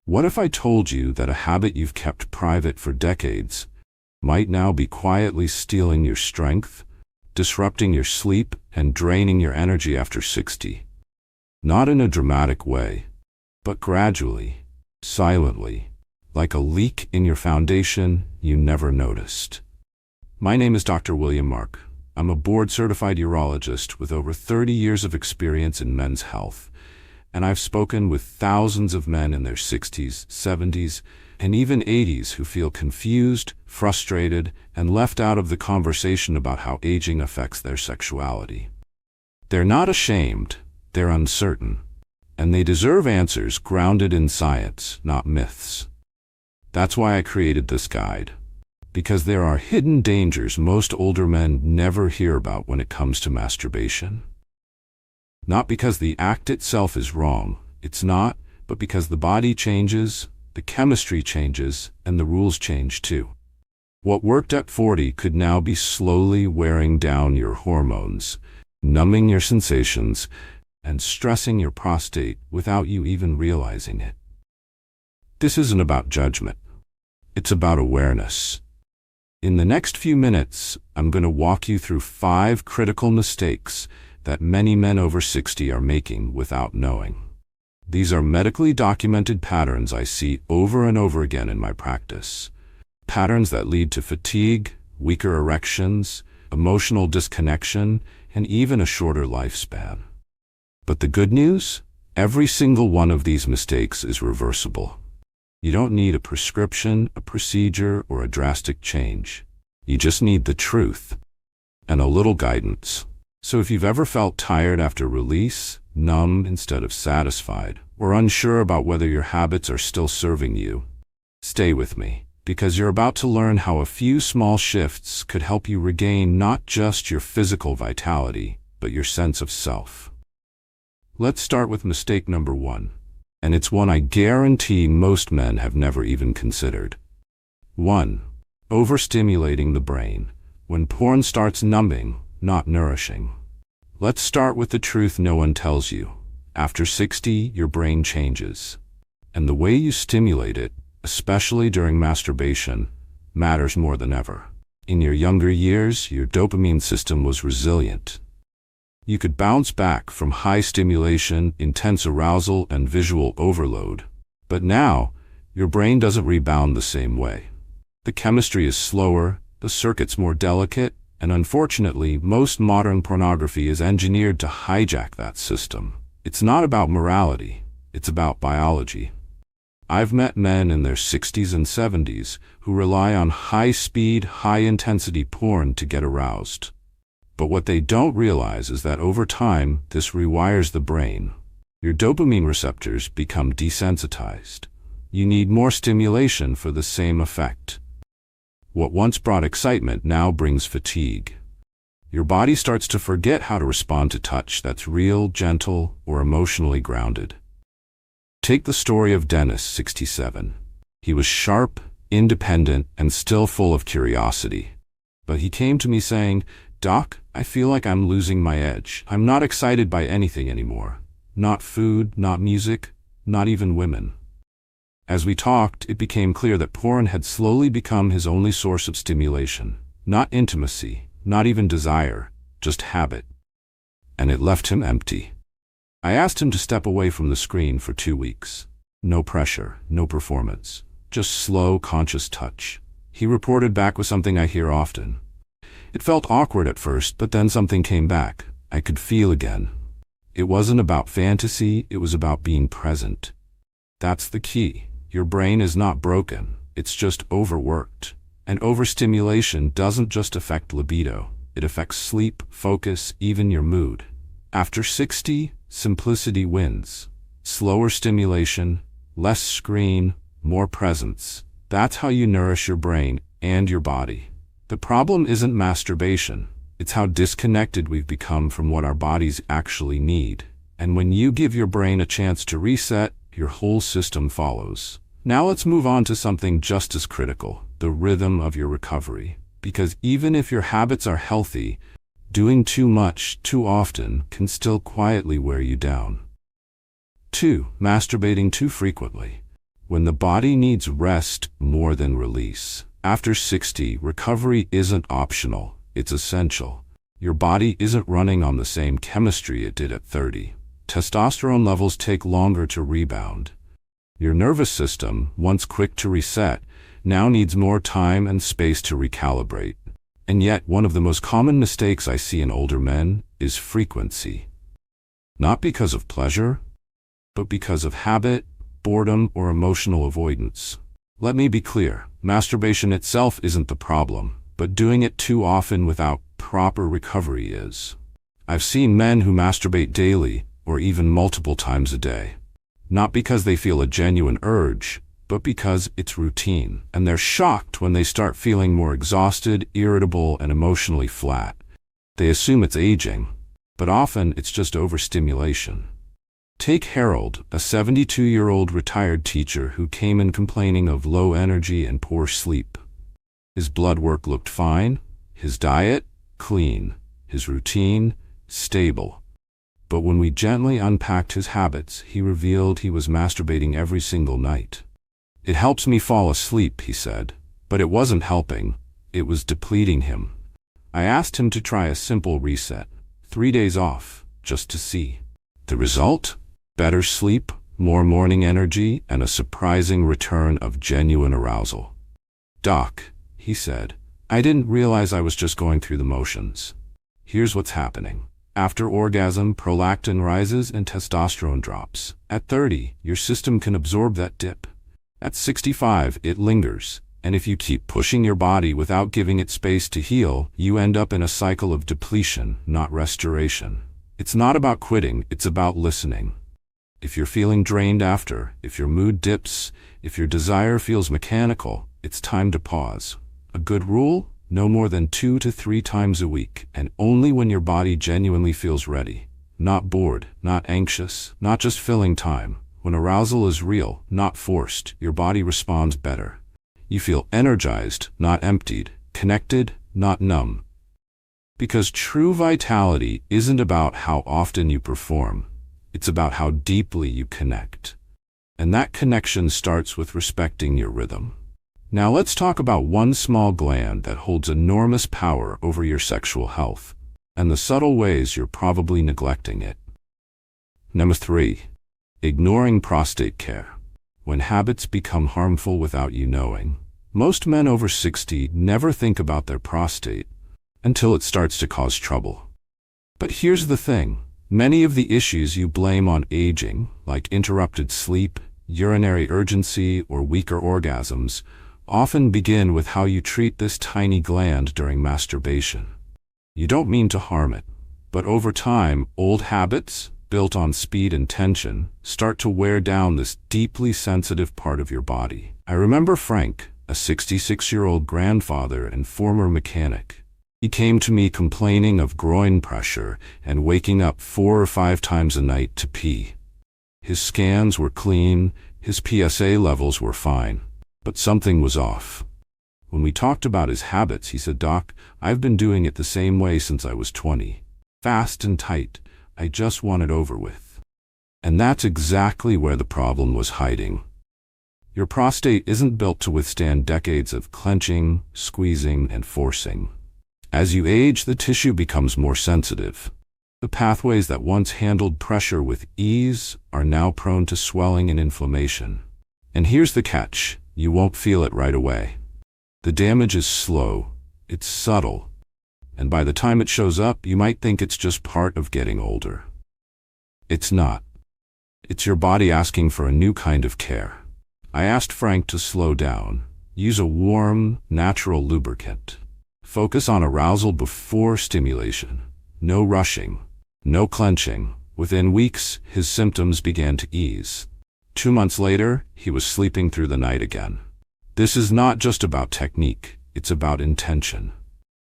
What if I told you that a habit you've kept private for decades might now be quietly stealing your strength, disrupting your sleep, and draining your energy after 60? Not in a dramatic way, but gradually, silently, like a leak in your foundation you never noticed. My name is Dr. William Mark. I'm a board-certified urologist with over 30 years of experience in men's health, and I've spoken with thousands of men in their 60s, 70s, and even 80s who feel confused, frustrated, and left out of the conversation about how aging affects their sexuality. They're not ashamed, they're uncertain, and they deserve answers grounded in science, not myths. That's why I created this guide, because there are hidden dangers most older men never hear about when it comes to masturbation. Not because the act itself is wrong, it's not, but because the body changes, the chemistry changes, and the rules change too. What worked at 40 could now be slowly wearing down your hormones, numbing your sensations, and stressing your prostate without you even realizing it. This isn't about judgment. It's about awareness. In the next few minutes, I'm going to walk you through 5 critical mistakes that many men over 60 are making without knowing. These are medically documented patterns I see over and over again in my practice. Patterns that lead to fatigue, weaker erections, emotional disconnection, and even a shorter lifespan. But the good news? Every single one of these mistakes is reversible. You don't need a prescription, a procedure, or a drastic change. You just need the truth and a little guidance. So if you've ever felt tired after release, numb instead of satisfied, or unsure about whether your habits are still serving you, stay with me, because you're about to learn how a few small shifts could help you regain not just your physical vitality, but your sense of self. Let's start with mistake number 1, and it's one I guarantee most men have never even considered. 1. Overstimulating the brain. When porn starts numbing, not nourishing. Let's start with the truth no one tells you. After 60, your brain changes. And the way you stimulate it, especially during masturbation, matters more than ever. In your younger years, your dopamine system was resilient. You could bounce back from high stimulation, intense arousal, and visual overload. But now, your brain doesn't rebound the same way. The chemistry is slower, the circuit's more delicate, and unfortunately, most modern pornography is engineered to hijack that system. It's not about morality, it's about biology. I've met men in their 60s and 70s who rely on high-speed, high-intensity porn to get aroused. But what they don't realize is that over time, this rewires the brain. Your dopamine receptors become desensitized. You need more stimulation for the same effect. What once brought excitement now brings fatigue. Your body starts to forget how to respond to touch that's real, gentle, or emotionally grounded. Take the story of Dennis, 67. He was sharp, independent, and still full of curiosity. But he came to me saying, "Doc, I feel like I'm losing my edge. I'm not excited by anything anymore. Not food, not music, not even women." As we talked, it became clear that porn had slowly become his only source of stimulation. Not intimacy, not even desire, just habit. And it left him empty. I asked him to step away from the screen for 2 weeks. No pressure, no performance, just slow, conscious touch. He reported back with something I hear often. It felt awkward at first, but then something came back. I could feel again. It wasn't about fantasy, it was about being present. That's the key. Your brain is not broken, it's just overworked. And overstimulation doesn't just affect libido, it affects sleep, focus, even your mood. After 60, simplicity wins. Slower stimulation, less screen, more presence. That's how you nourish your brain and your body. The problem isn't masturbation, it's how disconnected we've become from what our bodies actually need. And when you give your brain a chance to reset, your whole system follows. Now let's move on to something just as critical, the rhythm of your recovery. Because even if your habits are healthy, doing too much, too often, can still quietly wear you down. 2. Masturbating too frequently. when the body needs rest more than release. After 60, recovery isn't optional, it's essential. Your body isn't running on the same chemistry it did at 30. Testosterone levels take longer to rebound. Your nervous system, once quick to reset, now needs more time and space to recalibrate. And yet, one of the most common mistakes I see in older men is frequency. Not because of pleasure, but because of habit, boredom, or emotional avoidance. Let me be clear, masturbation itself isn't the problem, but doing it too often without proper recovery is. I've seen men who masturbate daily, or even multiple times a day. Not because they feel a genuine urge, but because it's routine, and they're shocked when they start feeling more exhausted, irritable, and emotionally flat. They assume it's aging, but often it's just overstimulation. Take Harold, a 72-year-old retired teacher who came in complaining of low energy and poor sleep. His blood work looked fine, his diet, clean, his routine, stable. But when we gently unpacked his habits, he revealed he was masturbating every single night. "It helps me fall asleep," he said, but it wasn't helping, it was depleting him. I asked him to try a simple reset, 3 days off, just to see. The result? Better sleep, more morning energy, and a surprising return of genuine arousal. "Doc," he said, "I didn't realize I was just going through the motions. Here's what's happening. After orgasm, prolactin rises and testosterone drops. At 30, your system can absorb that dip. At 65, it lingers, and if you keep pushing your body without giving it space to heal, you end up in a cycle of depletion, not restoration. It's not about quitting, it's about listening. If you're feeling drained after, if your mood dips, if your desire feels mechanical, it's time to pause. A good rule? No more than 2 to 3 times a week, and only when your body genuinely feels ready. Not bored, not anxious, not just filling time. When arousal is real, not forced, your body responds better. You feel energized, not emptied, connected, not numb. Because true vitality isn't about how often you perform, it's about how deeply you connect. And that connection starts with respecting your rhythm. Now let's talk about one small gland that holds enormous power over your sexual health, and the subtle ways you're probably neglecting it. Number 3. Ignoring prostate care. When habits become harmful without you knowing. Most men over 60 never think about their prostate until it starts to cause trouble. But here's the thing. Many of the issues you blame on aging, like interrupted sleep, urinary urgency, or weaker orgasms, often begin with how you treat this tiny gland during masturbation. You don't mean to harm it, but over time, old habits, built on speed and tension, start to wear down this deeply sensitive part of your body. I remember Frank, a 66-year-old grandfather and former mechanic. He came to me complaining of groin pressure and waking up 4 or 5 times a night to pee. His scans were clean, his PSA levels were fine, but something was off. When we talked about his habits, he said, "Doc, I've been doing it the same way since I was 20. Fast and tight. I just want it over with." And that's exactly where the problem was hiding. Your prostate isn't built to withstand decades of clenching, squeezing, and forcing. As you age, the tissue becomes more sensitive. The pathways that once handled pressure with ease are now prone to swelling and inflammation. And here's the catch. You won't feel it right away. The damage is slow, it's subtle, and by the time it shows up, you might think it's just part of getting older. It's not. It's your body asking for a new kind of care. I asked Frank to slow down, use a warm, natural lubricant. Focus on arousal before stimulation. No rushing, no clenching. Within weeks, his symptoms began to ease. 2 months later, he was sleeping through the night again. This is not just about technique, it's about intention.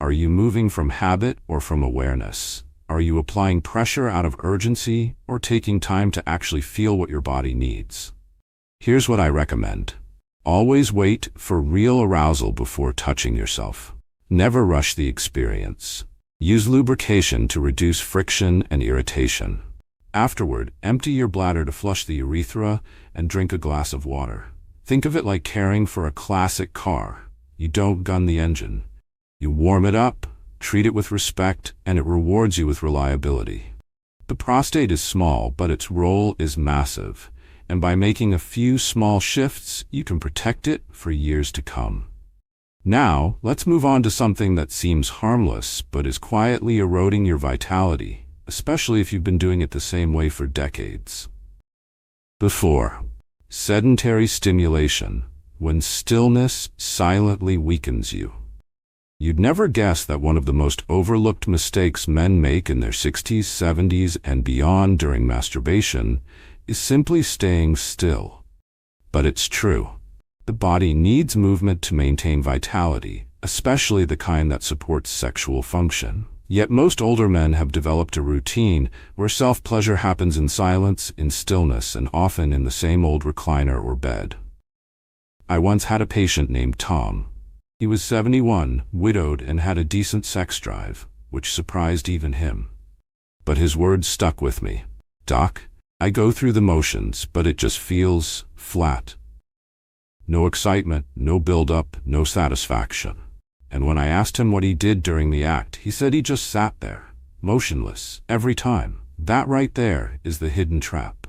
Are you moving from habit or from awareness? Are you applying pressure out of urgency or taking time to actually feel what your body needs? Here's what I recommend. Always wait for real arousal before touching yourself. Never rush the experience. Use lubrication to reduce friction and irritation. Afterward, empty your bladder to flush the urethra and drink a glass of water. Think of it like caring for a classic car. You don't gun the engine. You warm it up, treat it with respect, and it rewards you with reliability. The prostate is small, but its role is massive, and by making a few small shifts, you can protect it for years to come. Now, let's move on to something that seems harmless, but is quietly eroding your vitality, especially if you've been doing it the same way for decades. Before, sedentary stimulation, when stillness silently weakens you. You'd never guess that one of the most overlooked mistakes men make in their 60s, 70s, and beyond during masturbation is simply staying still. But it's true. The body needs movement to maintain vitality, especially the kind that supports sexual function. Yet most older men have developed a routine where self-pleasure happens in silence, in stillness, and often in the same old recliner or bed. I once had a patient named Tom. He was 71, widowed, and had a decent sex drive, which surprised even him. But his words stuck with me. "Doc, I go through the motions, but it just feels flat. No excitement, no build-up, no satisfaction." And when I asked him what he did during the act, he said he just sat there, motionless, every time. That right there is the hidden trap.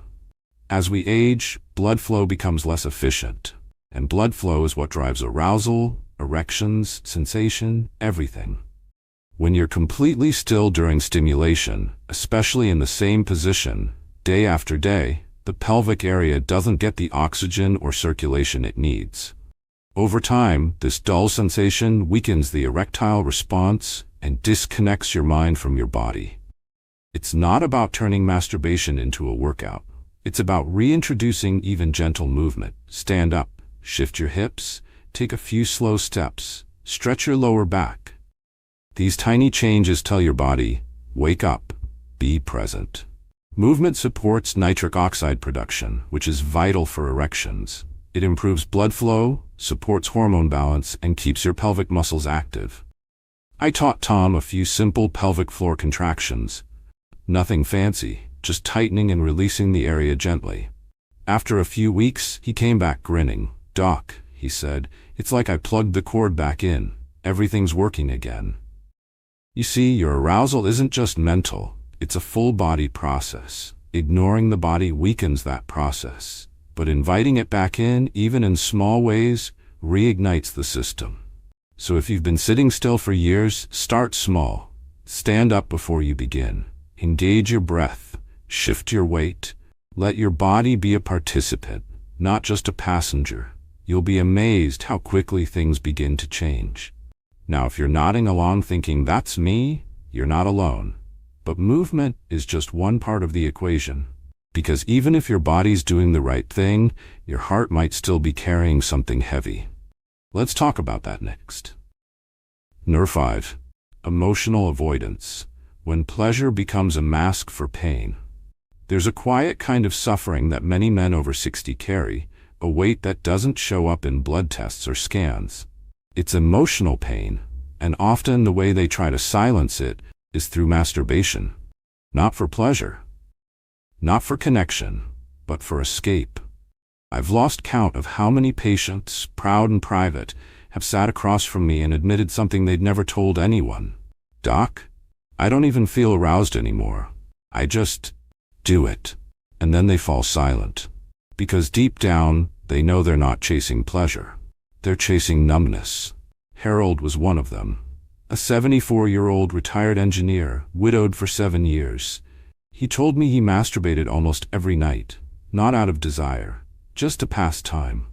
As we age, blood flow becomes less efficient. And blood flow is what drives arousal, erections, sensation, everything. When you're completely still during stimulation, especially in the same position, day after day, the pelvic area doesn't get the oxygen or circulation it needs. Over time, this dull sensation weakens the erectile response and disconnects your mind from your body. It's not about turning masturbation into a workout. It's about reintroducing even gentle movement. Stand up, shift your hips, take a few slow steps, stretch your lower back. These tiny changes tell your body, wake up, be present. Movement supports nitric oxide production, which is vital for erections. It improves blood flow, supports hormone balance, and keeps your pelvic muscles active. I taught Tom a few simple pelvic floor contractions. Nothing fancy, just tightening and releasing the area gently. After a few weeks, he came back grinning. "Doc," he said, "it's like I plugged the cord back in. Everything's working again." You see, your arousal isn't just mental, it's a full-body process. Ignoring the body weakens that process, but inviting it back in, even in small ways, reignites the system. So if you've been sitting still for years, start small. Stand up before you begin. Engage your breath. Shift your weight. Let your body be a participant, not just a passenger. You'll be amazed how quickly things begin to change. Now, if you're nodding along thinking, "That's me," you're not alone. But movement is just one part of the equation. Because even if your body's doing the right thing, your heart might still be carrying something heavy. Let's talk about that next. Number 5. Emotional avoidance. When pleasure becomes a mask for pain. There's a quiet kind of suffering that many men over 60 carry, a weight that doesn't show up in blood tests or scans. It's emotional pain, and often the way they try to silence it is through masturbation. Not for pleasure, not for connection, but for escape. I've lost count of how many patients, proud and private, have sat across from me and admitted something they'd never told anyone. "Doc, I don't even feel aroused anymore. I just do it." And then they fall silent. Because deep down, they know they're not chasing pleasure. They're chasing numbness. Harold was one of them. A 74-year-old retired engineer, widowed for 7 years. He told me he masturbated almost every night, not out of desire, just to pass time.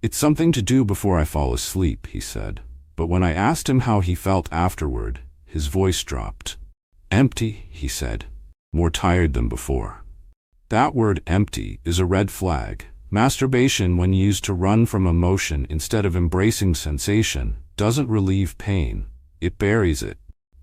"It's something to do before I fall asleep," he said. But when I asked him how he felt afterward, his voice dropped. "Empty," he said, "more tired than before." That word empty is a red flag. Masturbation, when used to run from emotion instead of embracing sensation, doesn't relieve pain. It buries it.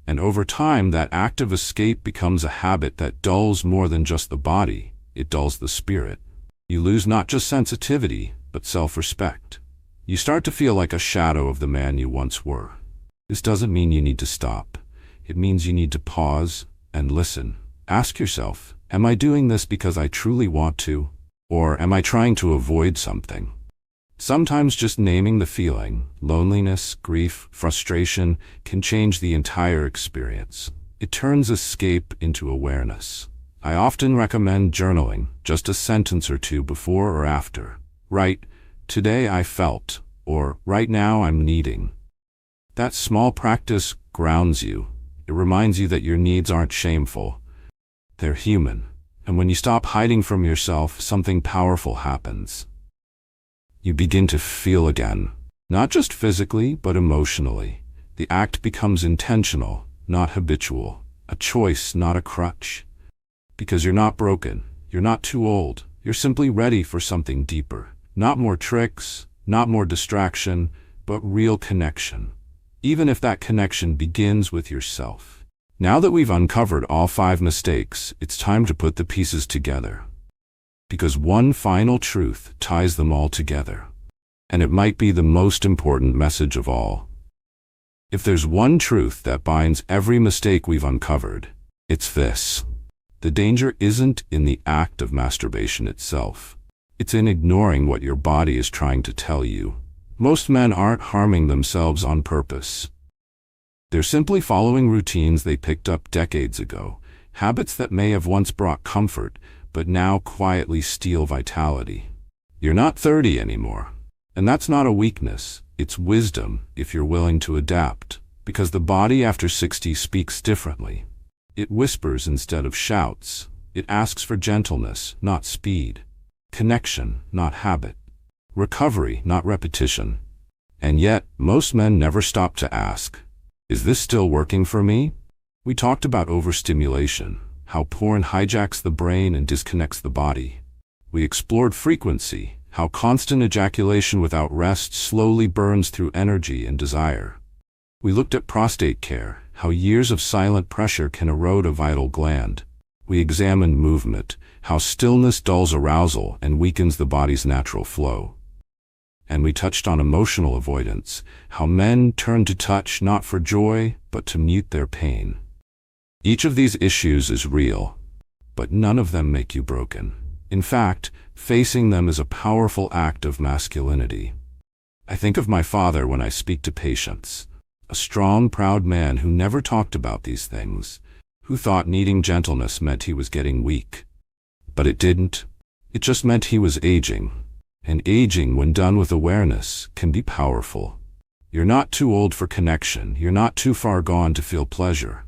And over time, that act of escape becomes a habit that dulls more than just the body. It dulls the spirit. You lose not just sensitivity, but self-respect. You start to feel like a shadow of the man you once were. This doesn't mean you need to stop. It means you need to pause and listen. Ask yourself, am I doing this because I truly want to? Or am I trying to avoid something? Sometimes just naming the feeling, loneliness, grief, frustration, can change the entire experience. It turns escape into awareness. I often recommend journaling, just a sentence or two before or after. Write, "Today I felt," or "Right now I'm needing." That small practice grounds you. It reminds you that your needs aren't shameful. They're human. And when you stop hiding from yourself, something powerful happens. You begin to feel again, not just physically, but emotionally. The act becomes intentional, not habitual, a choice, not a crutch. Because you're not broken, you're not too old, you're simply ready for something deeper. Not more tricks, not more distraction, but real connection. Even if that connection begins with yourself. Now that we've uncovered all 5 mistakes, it's time to put the pieces together. Because one final truth ties them all together. And it might be the most important message of all. If there's one truth that binds every mistake we've uncovered, it's this. The danger isn't in the act of masturbation itself. It's in ignoring what your body is trying to tell you. Most men aren't harming themselves on purpose. They're simply following routines they picked up decades ago, habits that may have once brought comfort, but now quietly steal vitality. You're not 30 anymore. And that's not a weakness, it's wisdom if you're willing to adapt. Because the body after 60 speaks differently. It whispers instead of shouts. It asks for gentleness, not speed. Connection, not habit. Recovery, not repetition. And yet, most men never stop to ask, is this still working for me? We talked about overstimulation, how porn hijacks the brain and disconnects the body. We explored frequency, how constant ejaculation without rest slowly burns through energy and desire. We looked at prostate care, how years of silent pressure can erode a vital gland. We examined movement, how stillness dulls arousal and weakens the body's natural flow. And we touched on emotional avoidance, how men turn to touch not for joy, but to mute their pain. Each of these issues is real, but none of them make you broken. In fact, facing them is a powerful act of masculinity. I think of my father when I speak to patients, a strong, proud man who never talked about these things, who thought needing gentleness meant he was getting weak. But it didn't. It just meant he was aging. And aging, when done with awareness, can be powerful. You're not too old for connection. You're not too far gone to feel pleasure.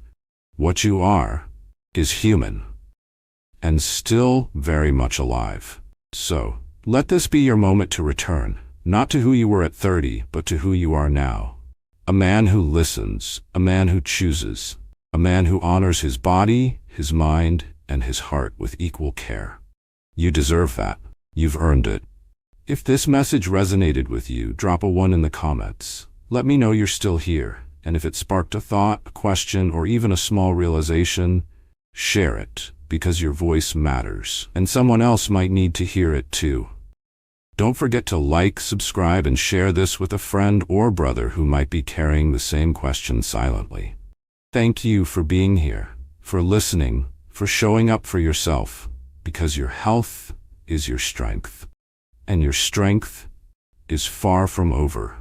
What you are is human. And still very much alive. So, let this be your moment to return, not to who you were at 30, but to who you are now. A man who listens, a man who chooses, a man who honors his body, his mind, and his heart with equal care. You deserve that. You've earned it. If this message resonated with you, drop a 1 in the comments. Let me know you're still here, and if it sparked a thought, a question, or even a small realization, share it, because your voice matters, and someone else might need to hear it too. Don't forget to like, subscribe, and share this with a friend or brother who might be carrying the same question silently. Thank you for being here, for listening, for showing up for yourself, because your health is your strength. And your strength is far from over.